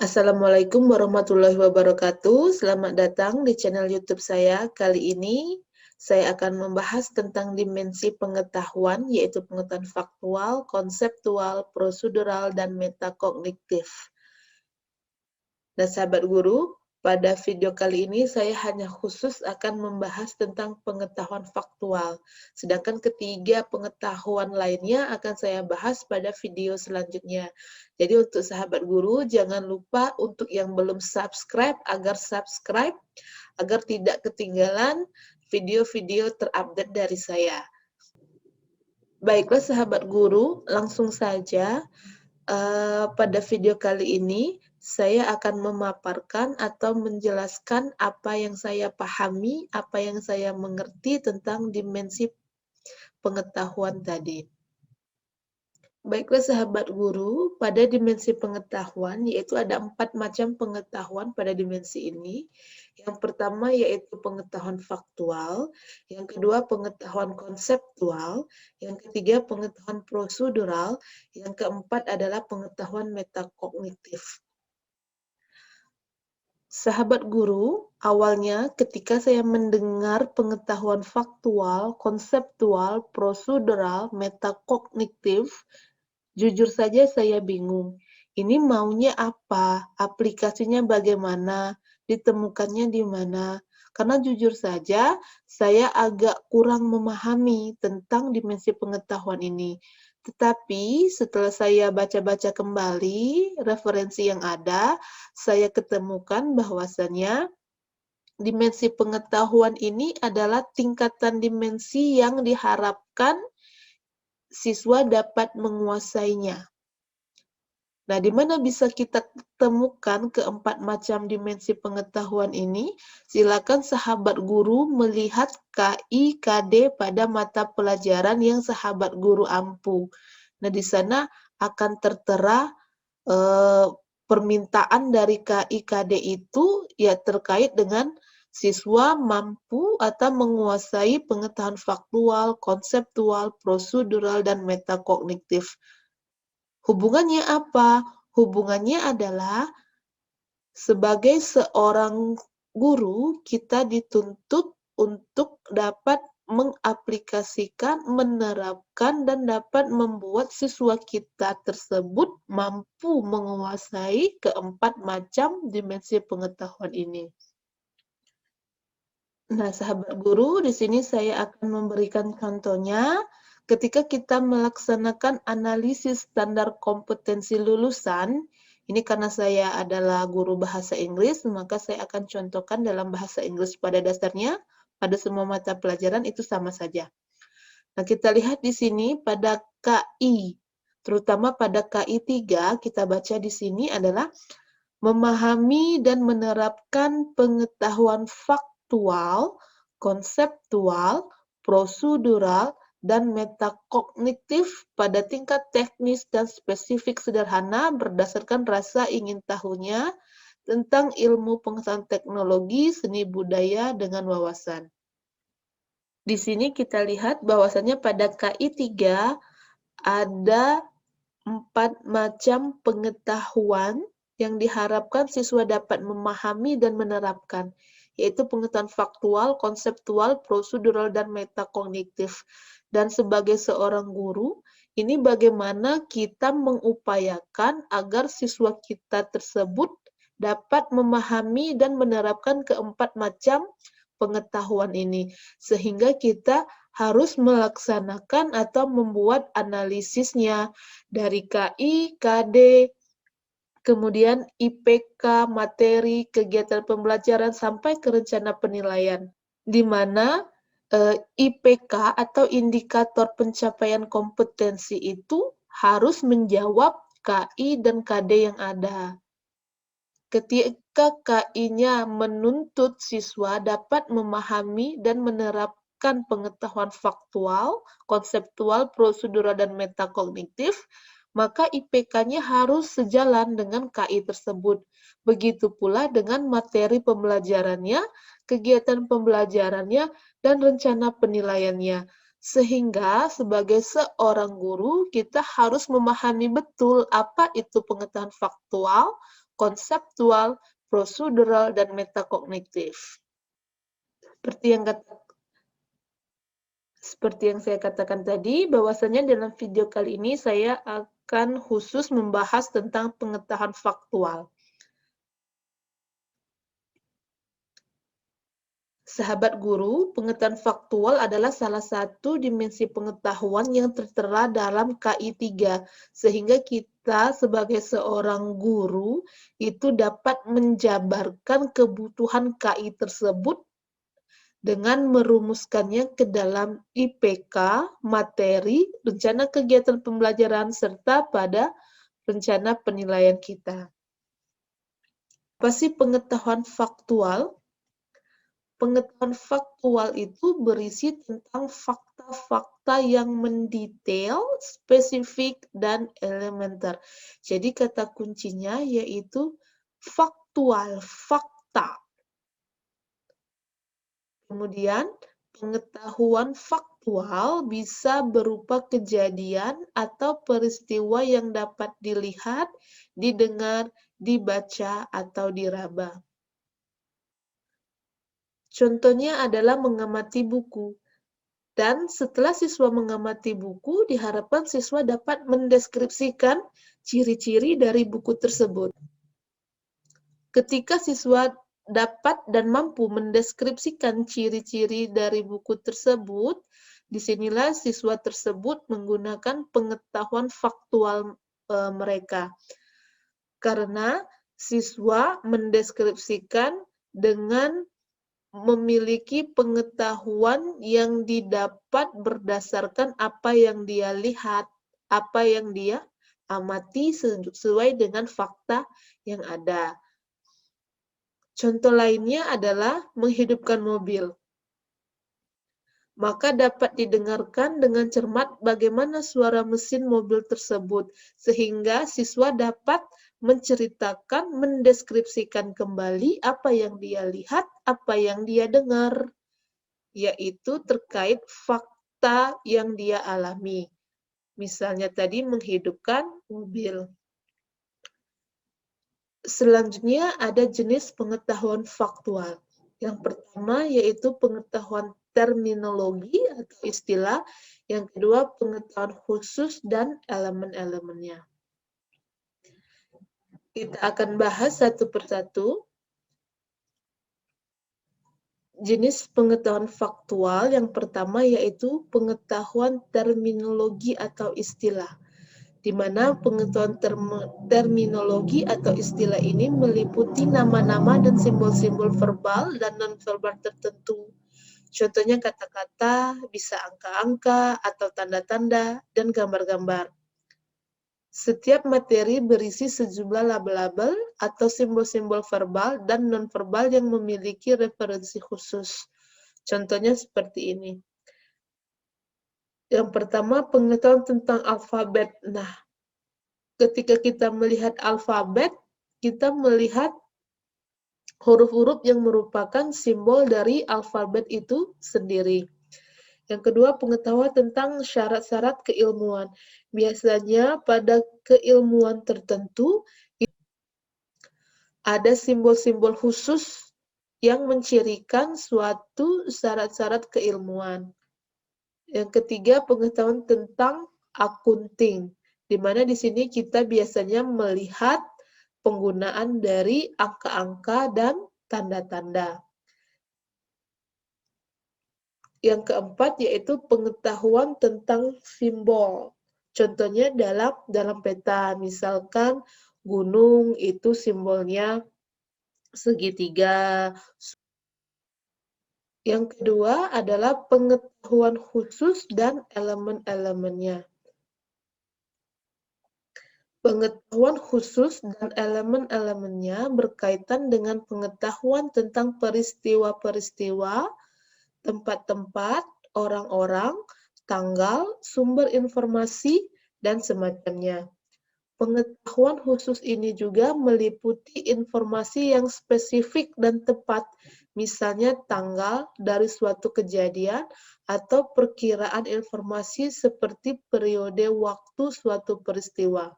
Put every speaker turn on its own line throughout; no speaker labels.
Assalamualaikum warahmatullahi wabarakatuh. Selamat datang di channel YouTube saya. Kali ini saya akan membahas tentang dimensi pengetahuan, yaitu pengetahuan faktual, konseptual, prosedural, dan metakognitif. Nah, sahabat guru, pada video kali ini saya hanya khusus akan membahas tentang pengetahuan faktual. Sedangkan ketiga pengetahuan lainnya akan saya bahas pada video selanjutnya. Jadi untuk sahabat guru, jangan lupa untuk yang belum subscribe, agar tidak ketinggalan video-video terupdate dari saya. Baiklah sahabat guru, langsung saja. Pada video kali ini, saya akan memaparkan atau menjelaskan apa yang saya pahami, apa yang saya mengerti tentang dimensi pengetahuan tadi. Baiklah sahabat guru, pada dimensi pengetahuan, yaitu ada 4 macam pengetahuan pada dimensi ini. Yang pertama yaitu pengetahuan faktual, yang kedua pengetahuan konseptual, yang ketiga pengetahuan prosedural, yang keempat adalah pengetahuan metakognitif. Sahabat guru, awalnya ketika saya mendengar pengetahuan faktual, konseptual, prosedural, metakognitif, jujur saja saya bingung. Ini maunya apa? Aplikasinya bagaimana? Ditemukannya di mana? Karena jujur saja, saya agak kurang memahami tentang dimensi pengetahuan ini. Tetapi setelah saya baca-baca kembali referensi yang ada, saya ketemukan bahwasannya dimensi pengetahuan ini adalah tingkatan dimensi yang diharapkan siswa dapat menguasainya. Nah, di mana bisa kita temukan keempat macam dimensi pengetahuan ini? Silakan sahabat guru melihat KI, KD pada mata pelajaran yang sahabat guru ampu. Nah, di sana akan tertera permintaan dari KI, KD itu ya terkait dengan siswa mampu atau menguasai pengetahuan faktual, konseptual, prosedural, dan metakognitif. Hubungannya apa? Hubungannya adalah sebagai seorang guru, kita dituntut untuk dapat mengaplikasikan, menerapkan, dan dapat membuat siswa kita tersebut mampu menguasai keempat macam dimensi pengetahuan ini. Nah, sahabat guru, di sini saya akan memberikan contohnya. Ketika kita melaksanakan analisis standar kompetensi lulusan, ini karena saya adalah guru bahasa Inggris, maka saya akan contohkan dalam bahasa Inggris pada dasarnya, pada semua mata pelajaran itu sama saja. Nah, kita lihat di sini pada KI, terutama pada KI 3, kita baca di sini adalah memahami dan menerapkan pengetahuan faktual, konseptual, prosedural, dan metakognitif pada tingkat teknis dan spesifik sederhana berdasarkan rasa ingin tahunya tentang ilmu pengetahuan teknologi, seni budaya, dengan wawasan. Di sini kita lihat bahwasannya pada KI 3 ada 4 macam pengetahuan yang diharapkan siswa dapat memahami dan menerapkan, yaitu pengetahuan faktual, konseptual, prosedural, dan metakognitif. Dan sebagai seorang guru, ini bagaimana kita mengupayakan agar siswa kita tersebut dapat memahami dan menerapkan keempat macam pengetahuan ini, sehingga kita harus melaksanakan atau membuat analisisnya dari KI, KD, kemudian IPK, materi, kegiatan pembelajaran, sampai ke rencana penilaian, di mana IPK atau indikator pencapaian kompetensi itu harus menjawab KI dan KD yang ada. Ketika KI-nya menuntut siswa dapat memahami dan menerapkan pengetahuan faktual, konseptual, prosedural, dan metakognitif, maka IPK-nya harus sejalan dengan KI tersebut. Begitu pula dengan materi pembelajarannya, kegiatan pembelajarannya, dan rencana penilaiannya. Sehingga sebagai seorang guru, kita harus memahami betul apa itu pengetahuan faktual, konseptual, prosedural, dan metakognitif. Seperti yang saya katakan tadi, bahwasanya dalam video kali ini saya akan khusus membahas tentang pengetahuan faktual. Sahabat guru, pengetahuan faktual adalah salah satu dimensi pengetahuan yang tertera dalam KI 3, sehingga kita sebagai seorang guru itu dapat menjabarkan kebutuhan KI tersebut dengan merumuskannya ke dalam IPK, materi, rencana kegiatan pembelajaran, serta pada rencana penilaian kita. Apa sih pengetahuan faktual? Pengetahuan faktual itu berisi tentang fakta-fakta yang mendetail, spesifik, dan elementer. Jadi kata kuncinya yaitu faktual, fakta. Kemudian, pengetahuan faktual bisa berupa kejadian atau peristiwa yang dapat dilihat, didengar, dibaca, atau diraba. Contohnya adalah mengamati buku. Dan setelah siswa mengamati buku, diharapkan siswa dapat mendeskripsikan ciri-ciri dari buku tersebut. Ketika siswa dapat dan mampu mendeskripsikan ciri-ciri dari buku tersebut, disinilah siswa tersebut menggunakan pengetahuan faktual mereka. Karena siswa mendeskripsikan dengan memiliki pengetahuan yang didapat berdasarkan apa yang dia lihat, apa yang dia amati sesuai dengan fakta yang ada. Contoh lainnya adalah menghidupkan mobil. Maka dapat didengarkan dengan cermat bagaimana suara mesin mobil tersebut, sehingga siswa dapat menceritakan, mendeskripsikan kembali apa yang dia lihat, apa yang dia dengar, yaitu terkait fakta yang dia alami. Misalnya tadi menghidupkan mobil. Selanjutnya ada jenis pengetahuan faktual. Yang pertama yaitu pengetahuan terminologi atau istilah, yang kedua pengetahuan khusus dan elemen-elemennya. Kita akan bahas satu persatu. Jenis pengetahuan faktual yang pertama yaitu pengetahuan terminologi atau istilah, di mana pengetahuan terminologi atau istilah ini meliputi nama-nama dan simbol-simbol verbal dan non-verbal tertentu. Contohnya kata-kata, bisa angka-angka atau tanda-tanda, dan gambar-gambar. Setiap materi berisi sejumlah label-label atau simbol-simbol verbal dan non-verbal yang memiliki referensi khusus. Contohnya seperti ini. Yang pertama, pengetahuan tentang alfabet. Nah, ketika kita melihat alfabet, kita melihat huruf-huruf yang merupakan simbol dari alfabet itu sendiri. Yang kedua, pengetahuan tentang syarat-syarat keilmuan. Biasanya pada keilmuan tertentu ada simbol-simbol khusus yang mencirikan suatu syarat-syarat keilmuan. Yang ketiga, pengetahuan tentang akunting, di mana di sini kita biasanya melihat penggunaan dari angka-angka dan tanda-tanda. Yang keempat yaitu pengetahuan tentang simbol. Contohnya dalam peta, misalkan gunung itu simbolnya segitiga. Yang kedua adalah pengetahuan khusus dan elemen-elemennya. Pengetahuan khusus dan elemen-elemennya berkaitan dengan pengetahuan tentang peristiwa-peristiwa, tempat-tempat, orang-orang, tanggal, sumber informasi, dan semacamnya. Pengetahuan khusus ini juga meliputi informasi yang spesifik dan tepat, misalnya tanggal dari suatu kejadian atau perkiraan informasi seperti periode waktu suatu peristiwa.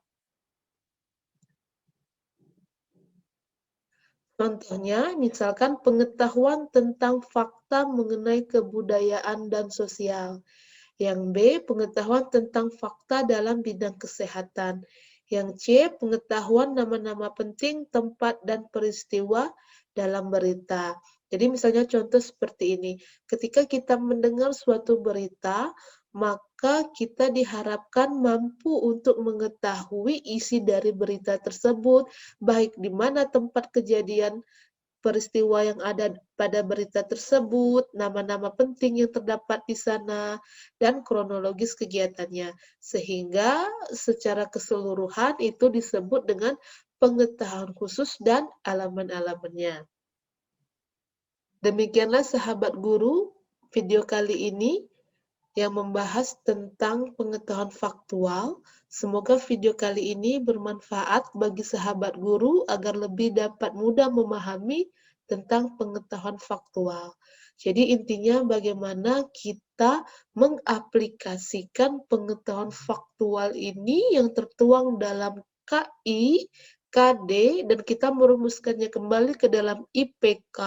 Contohnya, misalkan pengetahuan tentang fakta mengenai kebudayaan dan sosial. Yang B, pengetahuan tentang fakta dalam bidang kesehatan. Yang C, pengetahuan nama-nama penting, tempat, dan peristiwa dalam berita. Jadi misalnya contoh seperti ini, ketika kita mendengar suatu berita, maka kita diharapkan mampu untuk mengetahui isi dari berita tersebut, baik di mana tempat kejadian peristiwa yang ada pada berita tersebut, nama-nama penting yang terdapat di sana, dan kronologis kegiatannya. Sehingga secara keseluruhan itu disebut dengan pengetahuan khusus dan alaman-alamannya. Demikianlah sahabat guru, video kali ini yang membahas tentang pengetahuan faktual. Semoga video kali ini bermanfaat bagi sahabat guru agar lebih dapat mudah memahami tentang pengetahuan faktual. Jadi intinya bagaimana kita mengaplikasikan pengetahuan faktual ini yang tertuang dalam KI, KD, dan kita merumuskannya kembali ke dalam IPK,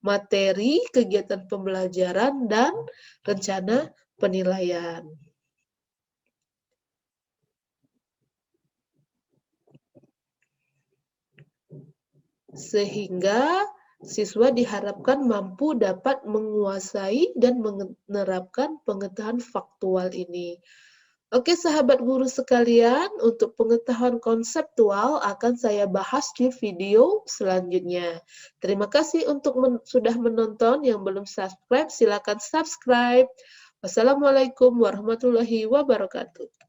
materi, kegiatan pembelajaran, dan rencana penilaian. Sehingga siswa diharapkan mampu dapat menguasai dan menerapkan pengetahuan faktual ini. Oke, sahabat guru sekalian, untuk pengetahuan konseptual akan saya bahas di video selanjutnya. Terima kasih untuk sudah menonton. Yang belum subscribe, silakan subscribe. Wassalamualaikum warahmatullahi wabarakatuh.